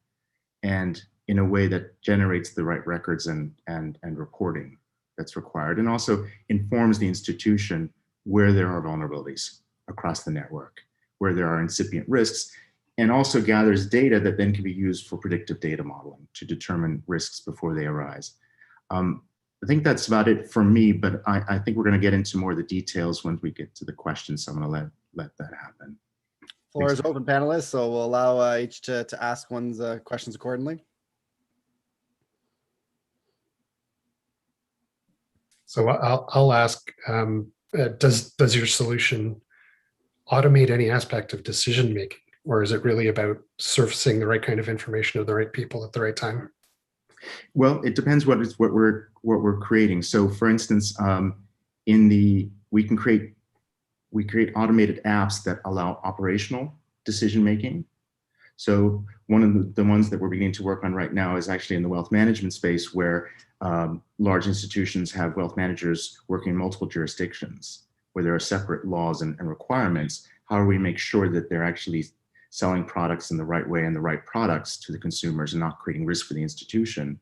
and in a way that generates the right records and reporting that's required, and also informs the institution where there are vulnerabilities across the network, where there are incipient risks, and also gathers data that then can be used for predictive data modeling to determine risks before they arise. I think that's about it for me, but I think we're going to get into more of the details when we get to the questions, so I'm going to let that happen. Floor is open, panelists, so we'll allow each to ask one's questions accordingly. So I'll ask, does your solution automate any aspect of decision making Or is it really about surfacing the right kind of information to the right people at the right time? Well, it depends what we're creating. So, for instance, we create automated apps that allow operational decision making. So one of the ones that we're beginning to work on right now is actually in the wealth management space, where large institutions have wealth managers working in multiple jurisdictions, where there are separate laws and requirements. How do we make sure that they're actually selling products in the right way and the right products to the consumers and not creating risk for the institution?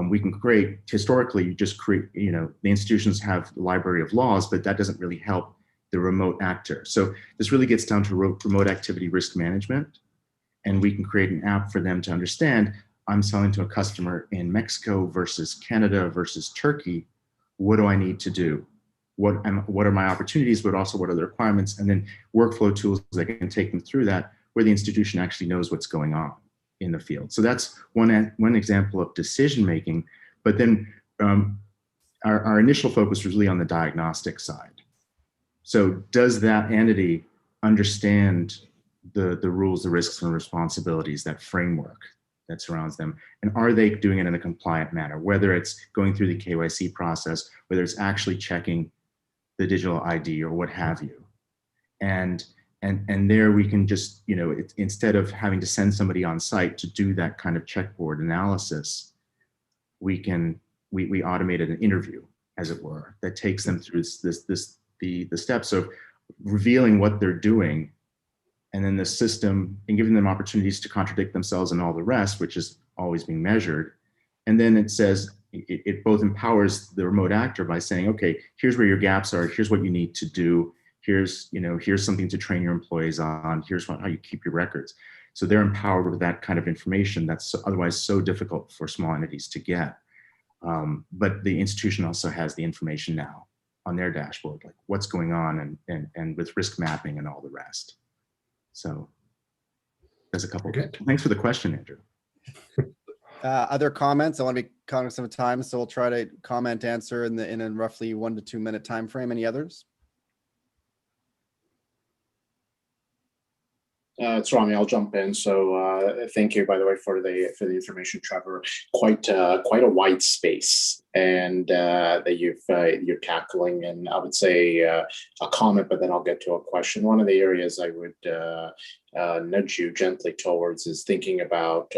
We can create, historically, you just create, the institutions have the library of laws, but that doesn't really help the remote actor. So this really gets down to remote activity risk management. And we can create an app for them to understand, I'm selling to a customer in Mexico versus Canada versus Turkey. What do I need to do? What are my opportunities, but also what are the requirements? And then workflow tools that can take them through that, where the institution actually knows what's going on in the field. So that's one example of decision making. But then our initial focus was really on the diagnostic side. So does that entity understand the rules, the risks and responsibilities, that framework that surrounds them? And are they doing it in a compliant manner, whether it's going through the KYC process, whether it's actually checking the digital ID or what have you? And there we can just, instead of having to send somebody on site to do that kind of checkboard analysis, we automated an interview, as it were, that takes them through the steps of revealing what they're doing, and then the system, and giving them opportunities to contradict themselves and all the rest, which is always being measured. And then it says, it both empowers the remote actor by saying, okay, here's where your gaps are, here's what you need to do, here's something to train your employees on, here's how you keep your records. So they're empowered with that kind of information that's otherwise so difficult for small entities to get. But the institution also has the information now on their dashboard, like what's going on and with risk mapping and all the rest. So there's a couple. Good. Thanks for the question, Andrew. Other comments? I want to be cognizant of time, so we'll try to answer in a roughly 1 to 2 minute time frame. Any others? It's Rami. I'll jump in. So thank you, by the way, for the information, Trevor. Quite a wide space, and that you're tackling. And I would say a comment, but then I'll get to a question. One of the areas I would nudge you gently towards is thinking about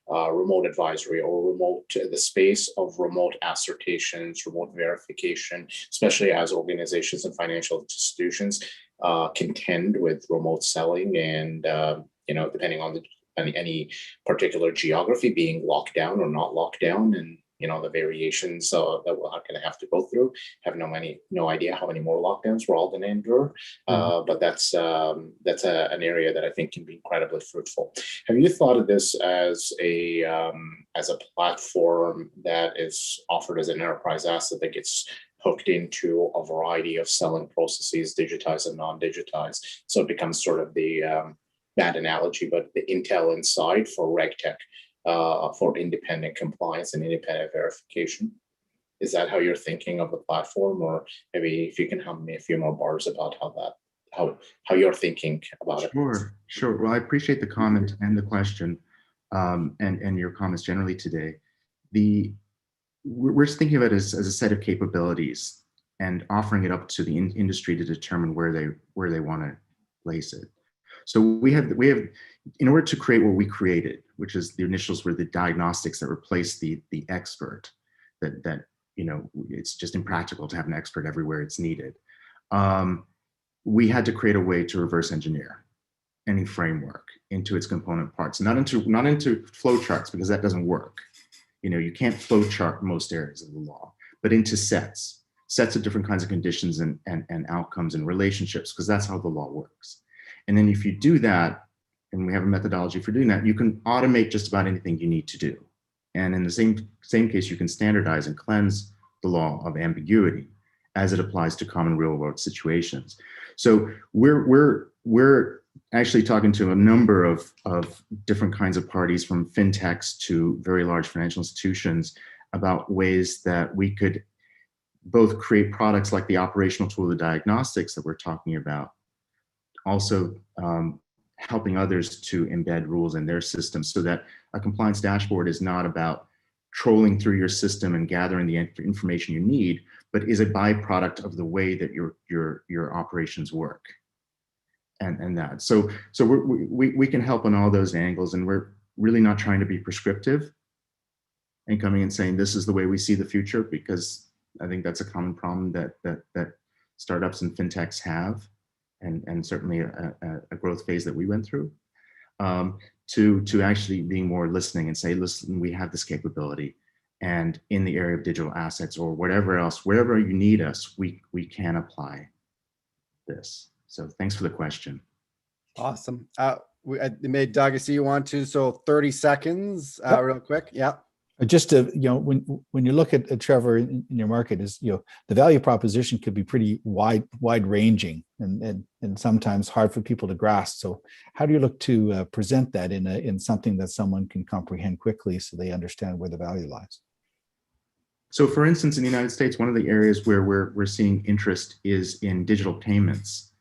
remote advisory or the space of remote assertions, remote verification, especially as organizations and financial institutions contend with remote selling, and depending on any particular geography being locked down or not locked down, and the variations that we're going to have to go through. Have no idea how many more lockdowns we're all going to endure, but that's an area that I think can be incredibly fruitful. Have you thought of this as a platform that is offered as an enterprise asset that gets hooked into a variety of selling processes, digitized and non-digitized? So it becomes sort of the bad analogy, but the Intel inside for RegTech, for independent compliance and independent verification. Is that how you're thinking of the platform? Or maybe if you can have me a few more bars about how you're thinking about it. Sure. Well, I appreciate the comment and the question, and your comments generally today. We're just thinking of it as a set of capabilities and offering it up to the industry to determine where they want to place it. So we have, in order to create what we created, which is the initials were the diagnostics that replace the expert, that it's just impractical to have an expert everywhere it's needed. We had to create a way to reverse engineer any framework into its component parts, not into flow charts, because that doesn't work. You can't flow chart most areas of the law, but into sets of different kinds of conditions and outcomes and relationships, because that's how the law works. And then if you do that, and we have a methodology for doing that, you can automate just about anything you need to do. And in the same case, you can standardize and cleanse the law of ambiguity as it applies to common real world situations. So we're actually talking to a number of different kinds of parties, from fintechs to very large financial institutions, about ways that we could both create products like the operational tool, the diagnostics that we're talking about, also helping others to embed rules in their systems, so that a compliance dashboard is not about trolling through your system and gathering the information you need, but is a byproduct of the way that your operations work. And that. So we can help on all those angles, and we're really not trying to be prescriptive and coming and saying this is the way we see the future, because I think that's a common problem that startups and fintechs have, and certainly a growth phase that we went through. To actually being more listening and say, listen, we have this capability, and in the area of digital assets or whatever else, wherever you need us, we can apply this. So thanks for the question. Awesome. I made Doug, I see you want to, so 30 seconds, real quick. Yeah. Just to, when you look at Trevor in your market, is, the value proposition could be pretty wide ranging and sometimes hard for people to grasp. So how do you look to present that in something that someone can comprehend quickly so they understand where the value lies? So for instance, in the United States, one of the areas where we're seeing interest is in digital payments.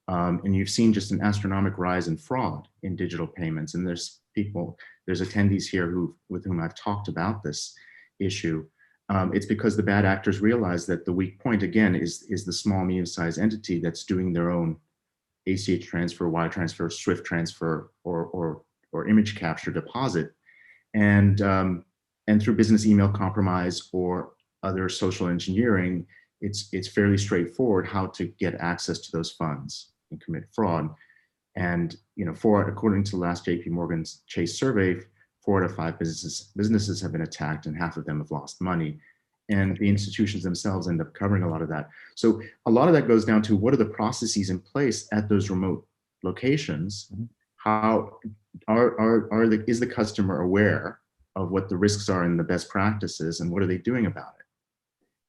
And you've seen just an astronomical rise in fraud in digital payments. And there's attendees here with whom I've talked about this issue. It's because the bad actors realize that the weak point, again, is the small, medium-sized entity that's doing their own ACH transfer, wire transfer, SWIFT transfer, or image capture deposit. And through business email compromise or other social engineering, it's fairly straightforward how to get access to those funds and commit fraud. And according to the last JP Morgan's Chase survey, 4 out of 5 businesses have been attacked, and half of them have lost money. And the institutions themselves end up covering a lot of that. So a lot of that goes down to what are the processes in place at those remote locations? How is the customer aware of what the risks are and the best practices, and what are they doing about it?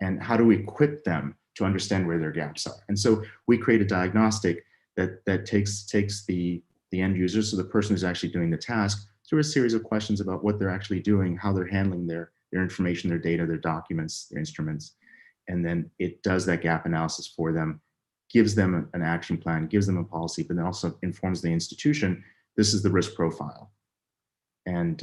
And how do we equip them to understand where their gaps are? And so we create a diagnostic that takes the end user, so the person who's actually doing the task, through a series of questions about what they're actually doing, how they're handling their information, their data, their documents, their instruments. And then it does that gap analysis for them, gives them an action plan, gives them a policy, but then also informs the institution, this is the risk profile. And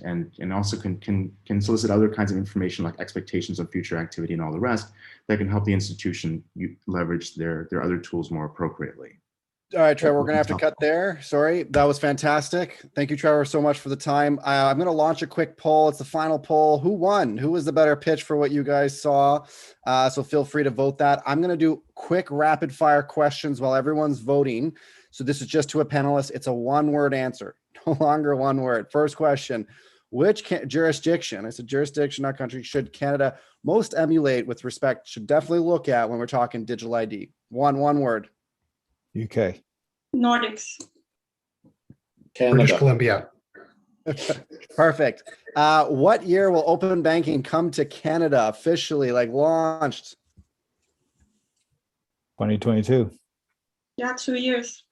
also can solicit other kinds of information like expectations of future activity and all the rest that can help the institution leverage their other tools more appropriately. All right, Trevor, we're going to have to cut there. Sorry, that was fantastic. Thank you, Trevor, so much for the time. I'm going to launch a quick poll. It's the final poll. Who won? Who was the better pitch for what you guys saw? So feel free to vote that. I'm going to do quick rapid fire questions while everyone's voting. So this is just to a panelist. It's a one-word answer, no longer one word. First question, which jurisdiction, I said jurisdiction, not country, should Canada most emulate with respect, should definitely look at when we're talking digital ID? One word. UK. Nordics. Canada. British Columbia. Perfect. What year will open banking come to Canada officially, like launched? 2022. Yeah, 2 years.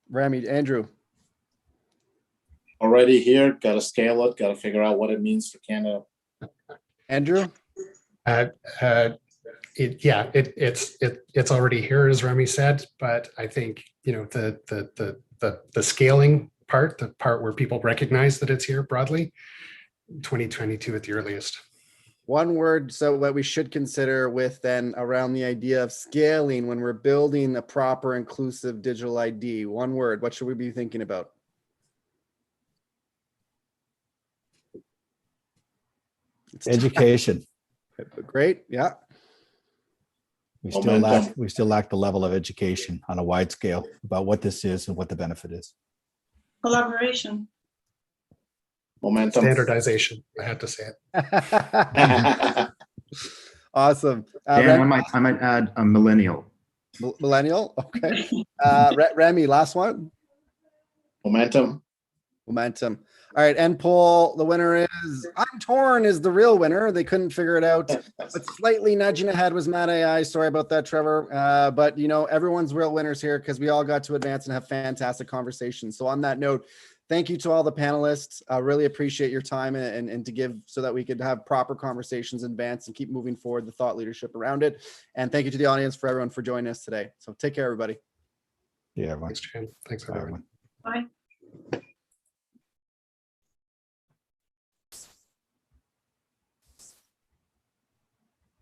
Rami, Andrew. Already here, got to scale it, got to figure out what it means for Canada. Andrew? It's already here, as Rami said, but I think the scaling part, the part where people recognize that it's here broadly, 2022 at the earliest. One word, so what we should consider with then around the idea of scaling when we're building a proper inclusive digital ID. One word, what should we be thinking about? Education. Great, yeah. We still lack the level of education on a wide scale about what this is and what the benefit is. Collaboration. Momentum. Standardization, I had to say it. Awesome. And I might add a millennial. Millennial, okay. Rami, last one. Momentum. All right, end poll. The winner is I'm Torn is the real winner. They couldn't figure it out, but slightly nudging ahead was Maatai. Sorry about that, Trevor. But everyone's real winners here because we all got to advance and have fantastic conversations. So on that note, thank you to all the panelists. I really appreciate your time and to give so that we could have proper conversations in advance and keep moving forward the thought leadership around it. And thank you to the audience for everyone for joining us today. So take care, everybody. Yeah, everyone. Thanks, Jan. Thanks, Bye, everyone. everyone. Bye.